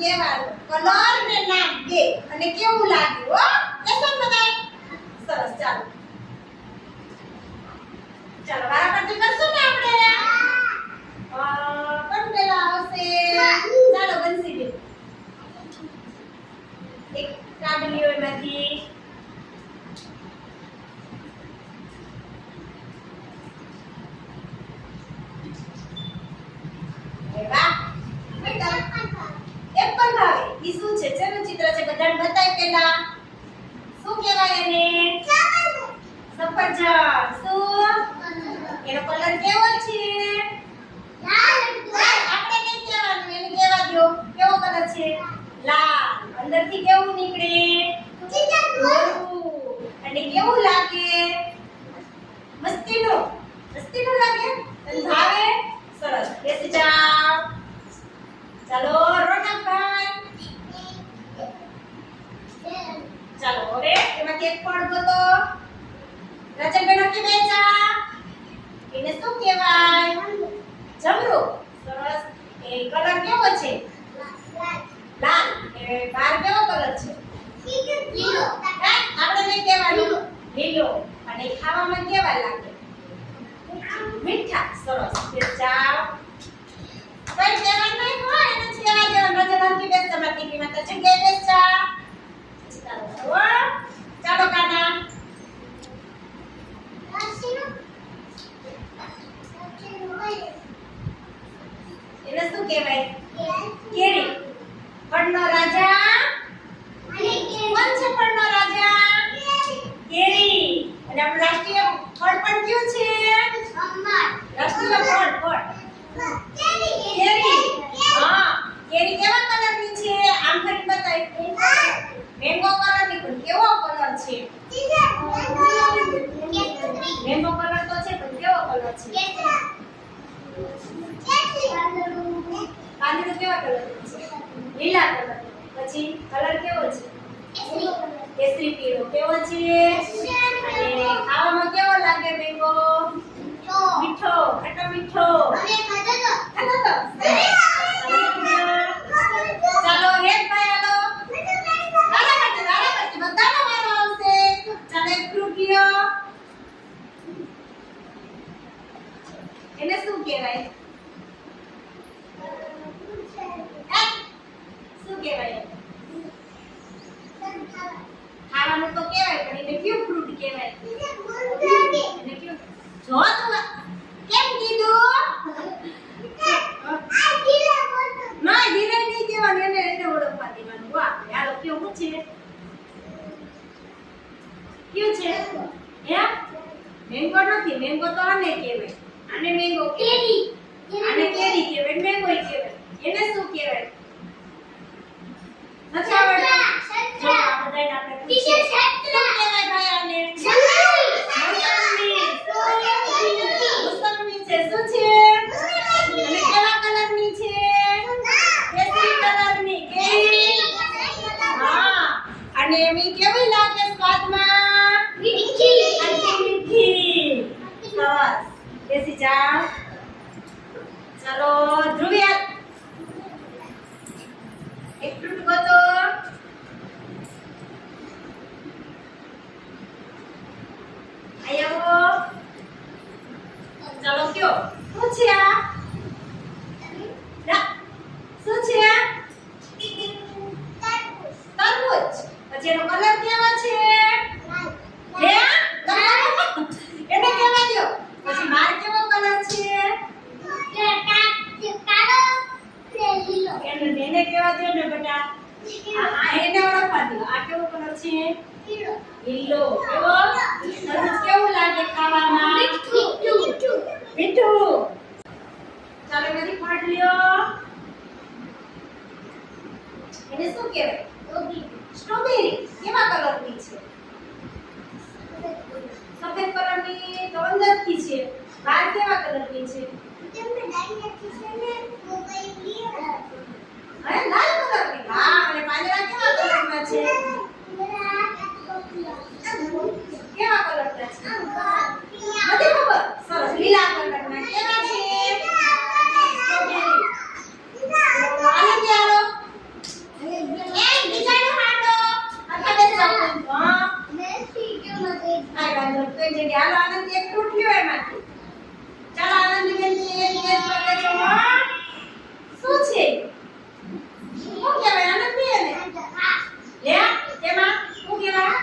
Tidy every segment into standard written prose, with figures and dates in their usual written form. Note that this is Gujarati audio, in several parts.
કહેવાનું કલર ને નામ બે અને કેવું લાગ્યું હો લેસન બતાય સરસ ચાલો ચાલો વારાફરતી કરશું ને આપણે કોણ પેલા આવશે ચાલો બંસીબેન એક કાગળીઓ એમાંથી એપલ ભાવે ઈ શું છે ચેનું ચિત્ર છે બધાને બતાય પેલા શું કહેવાય એને સફરજન શું એનો કલર કેવો છે લાલ આપણે નહીં કહેવાનું એને કહેવા દો કેવો કલર છે લાલ અંદરથી કેવું નીકળે અને કેવું લાગે મસ્તીનું લાગે અને ભાવે સરસ બેસી જાઓ ચાલો રોનકભાઈ ચાલો હવે એમાંથી એક ફળ ગોતો રચનબેન કે બેચા એને શું કહેવાય જમરૂ સરસ એ કલર કેવો છે લાલ એ બાર કેવો કલર છે લીલો આપણે નહીં કહેવાનું લીલો અને ખાવામાં કેવા લાગે મીઠા સરસ બેચા કોઈ કહેવાનું નહીં હોય એને છેવા જેવા રજનંકી બેસ તમારી ટીવીમાં તો જગ્યાએ બેસા ચાલો કાના એને શું કહેવાય કેરી ફળનો રાજા અને કોણ છે ફળનો રાજા કેરી અને આપણું રાષ્ટ્રીય ફળ પણ કયું છે રાષ્ટ્રીય ફળ કેરી હા કેરી કેવા કલરની છે આમ કરી બતાય મેંગો કલરની પણ કેવો કલર છે મેંગો કલર તો છે પણ કેવો કલર છે પાંદડું કેવા કલર છે લીલા કલર પછી કલર કેવો છે કેસરી પીળો કેવો છે અને ખાવામાં કેવો લાગે મેંગો મીઠો ખાટો મીઠો ખાતો તો ચાલો એક ભાઈ આલો દાડા કરતી બધાનો વારો આવશે ચાલો એક ફ્રૂટ લ્યો એને શું કહેવાય શું કહેવાય ખાવાનું તો કહેવાય પણ એને કયું ફ્રૂટ કહેવાય એને કયું જો તું કેમ કીધું ના ધીરે નહીં કહેવાનું એને ઓળખવા દેવાનું વાહ હાલો કેવું છે કયું છે હે મેંગો નથી મેંગો તો આને કહેવાય આને મેંગો કેરી આને કેરી કહેવાય મેંગો કહેવાય એને શું કહેવાય નથી આવડતું જો આ બધાને આપણે પૂછીએ શું કહેવાય ભાઈ આને મોસંબી છે શું છે અને કેવા કલરની છે કેસરી કલરની કેરી હા અને એમી કેવી લાગે સ્વાદમાં મીઠી સરસ બેસી જાઓ ચાલો ધ્રુવિયા એક ફ્રૂટ ગોતો આયો ચાલો કયો શું છે આ શું છે તરબૂચ પછી એનો કલર કેવો છે હે એને કેવા દો પછી બાર કેવો કલર છે એને કેવા દો ને બેટા આ એને ઓળખવા દો આ કેવો કલર છે લીલો કેવો તરબૂચ કેવું લાગે ખાવામાં મીઠું ચાલો એમાંથી ફળ લ્યો એને શું કહેવાય સ્ટ્રોબેરી કેવા કલરની છે સફેદ કલરની તો અંદરથી છે બહાર કેવા કલરની છે અરે લાલ કલરની હા અને પાંદડા કેવા કલરના છે કેવા કલરના છે નથી ખબર સરસ લીલા કલરના કેવા છે સ્ટ્રોબેરી આને ચાલો તો એ જગ્યાએ હાલો આનંદ એક ફ્રૂટ લ્યો એમાંથી ચાલો આનંદ બેન છે એક પકડે છો શું છે શું કહેવાય આનંદ બેન લે કેમાં શું કહેવાય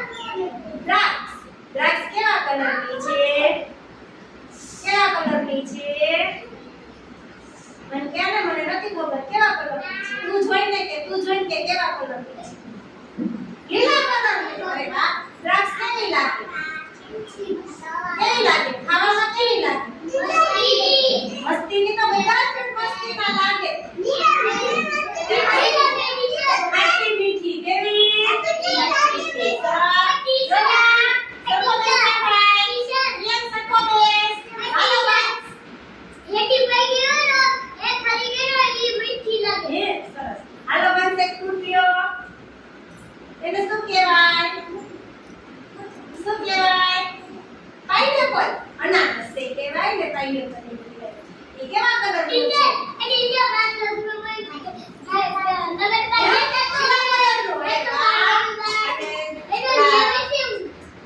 દ્રાક્ષ દ્રાક્ષ કેવા કલરની છે કેવા કલરની છે મને કે ને મને નથી ખબર કેવા કલરની છે તું જોઈને કે કેવા કલરની છે લીલા કલરની અરે વાહ દ્રાક્ષ કેવી લાગે ખાવામાં કેવી લાગે મસ્તીની તો બધા જ મસ્તી ના લાગે ખાટી મીઠી કેવી હાલો બસ એક ફ્રૂટ લ્યો એને શું કહેવાય પાઇનેપલ અનાનસ એ કહેવાય ને પાઇનેપલ એ કેવા કલરનું છે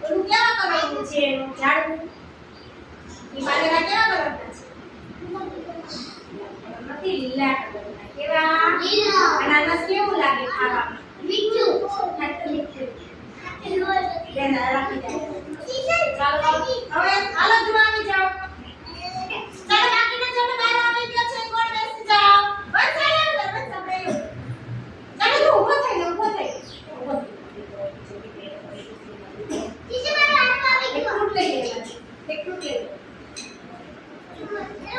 ઓલું કેવા કલરનું છે એનું ઝાડવું ઈ પાંદડા કેવા કલરના છે નથી લીલા કલરના કેવા અનાનસ કેવું લાગે ખાવામાં મીઠું ખાટું મીઠું બેન રાખી દે ચાલો હવે હાલો જોવા આવી જાઓ ચાલો બાકીના જોડે બહાર આવી ગયો છે કોણ બેસી જાઓ બસ ચાલો બસ સાંભળ્યો ચાલો તું ઊભો થઈ ટીચર મારો હાથ આવી ગયો એક ફ્રૂટ લઈ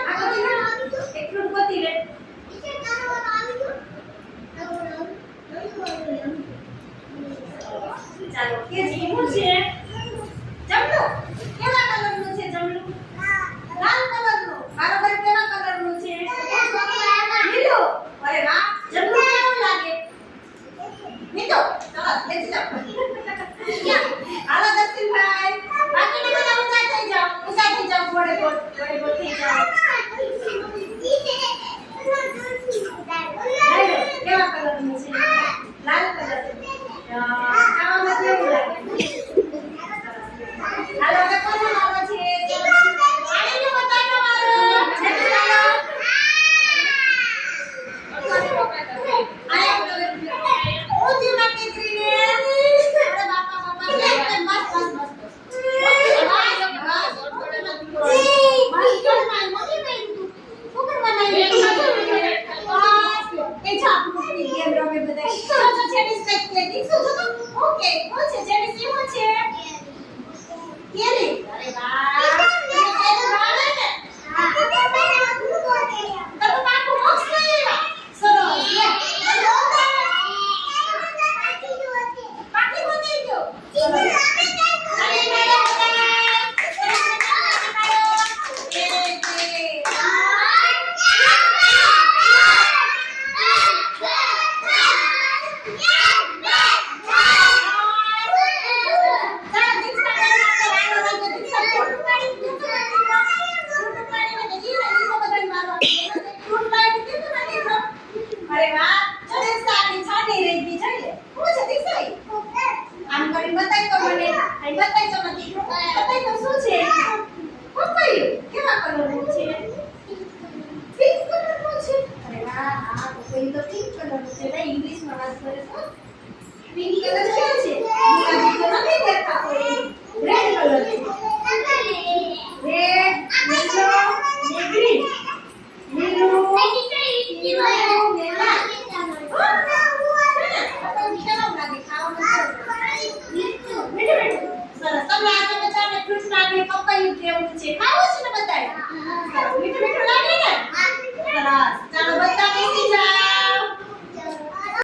આ ગોતી એક ફ્રૂટ ગોતી લે ટીચર તારો આવી ગયો ચાલો કે જીવું છે જમણું કેવા કલરનું છે જમણું લાલ કલરનું બરાબર કેવા કલરનું છે લીલું અરે વાહ જમણું કેવું લાગે મીઠો ચાલો બેસી જાઓ હાલો દર્શનભાઈ બાકીના બધા ઊંચા થઈ જાઓ થોડે થઈ જાઓ કેવા કલરનું છે લાલ કલર ખાવામાં કેવું લાગે હાલો હવે કોનો વારો છે આને બતાવો મારો ઊંચી નાખી ત્રીને અરે બાપા બસ સરસ તમને આ બધાને ફ્રૂટ નાખી પપૈયું કેવું છે ખાવું છે ને બધાય મીઠું